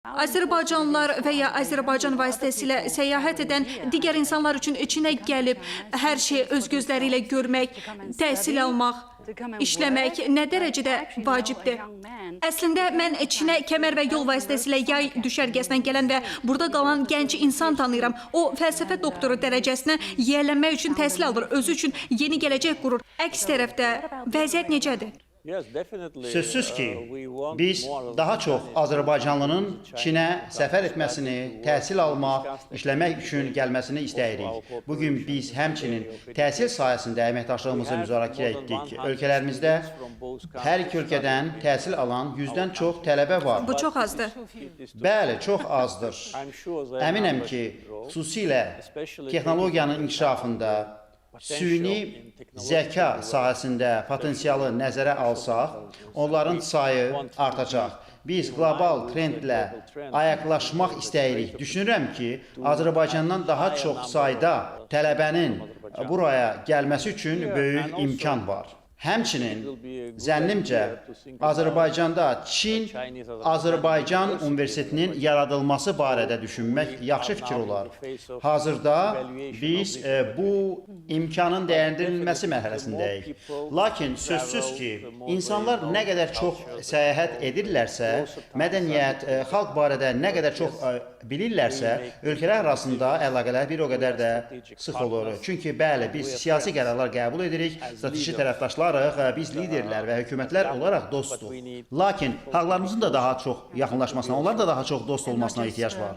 Azərbaycanlılar və ya Azərbaycan vasitəsilə səyahət edən digər insanlar üçün içinə gəlib hər şeyi öz gözləri ilə görmək, təhsil almaq, işləmək nə dərəcədə vacibdir? Əslində, mən Çinə kəmər və yol vasitəsilə yay düşərgəsindən gələn və burada qalan gənc insan tanıyıram. O, fəlsəfə doktoru dərəcəsinə yiyələnmək üçün təhsil alır, özü üçün yeni gələcək qurur. Əks tərəfdə vəziyyət necədir? Sözsüz ki, biz daha çox Azərbaycanlının Çinə səfər etməsini, təhsil almaq, işləmək üçün gəlməsini istəyirik. Bugün biz həmçinin təhsil sayəsində əməkdaşlığımızı müzakirə etdik. Ölkələrimizdə hər iki ölkədən təhsil alan 100-dən çox tələbə var. Bu çox azdır. Bəli, çox azdır. Əminəm ki, xüsusilə texnologiyanın inkişafında, süni zəka sahəsində potensialı nəzərə alsaq, onların sayı artacaq. Biz qlobal trendlə ayaqlaşmaq istəyirik. Düşünürəm ki, Azərbaycandan daha çox sayda tələbənin buraya gəlməsi üçün böyük imkan var. Həmçinin, zənnimcə, Azərbaycanda Çin-Azərbaycan Universitetinin yaradılması barədə düşünmək yaxşı fikir olar. Hazırda biz bu imkanın dəyərləndirilməsi mərhələsindəyik. Lakin sözsüz ki, insanlar nə qədər çox səyahət edirlərsə, mədəniyyət, xalq barədə nə qədər çox bilirlərsə, ölkələr arasında əlaqələr bir o qədər də sıx olur. Çünki, bəli, biz siyasi qərarlar qəbul edirik, strateji tərəfdaşlar, biz liderlər və hökumətlər olaraq dostduq. Lakin xalqlarımızın da daha çox yaxınlaşmasına, onların da daha çox dost olmasına ehtiyac var.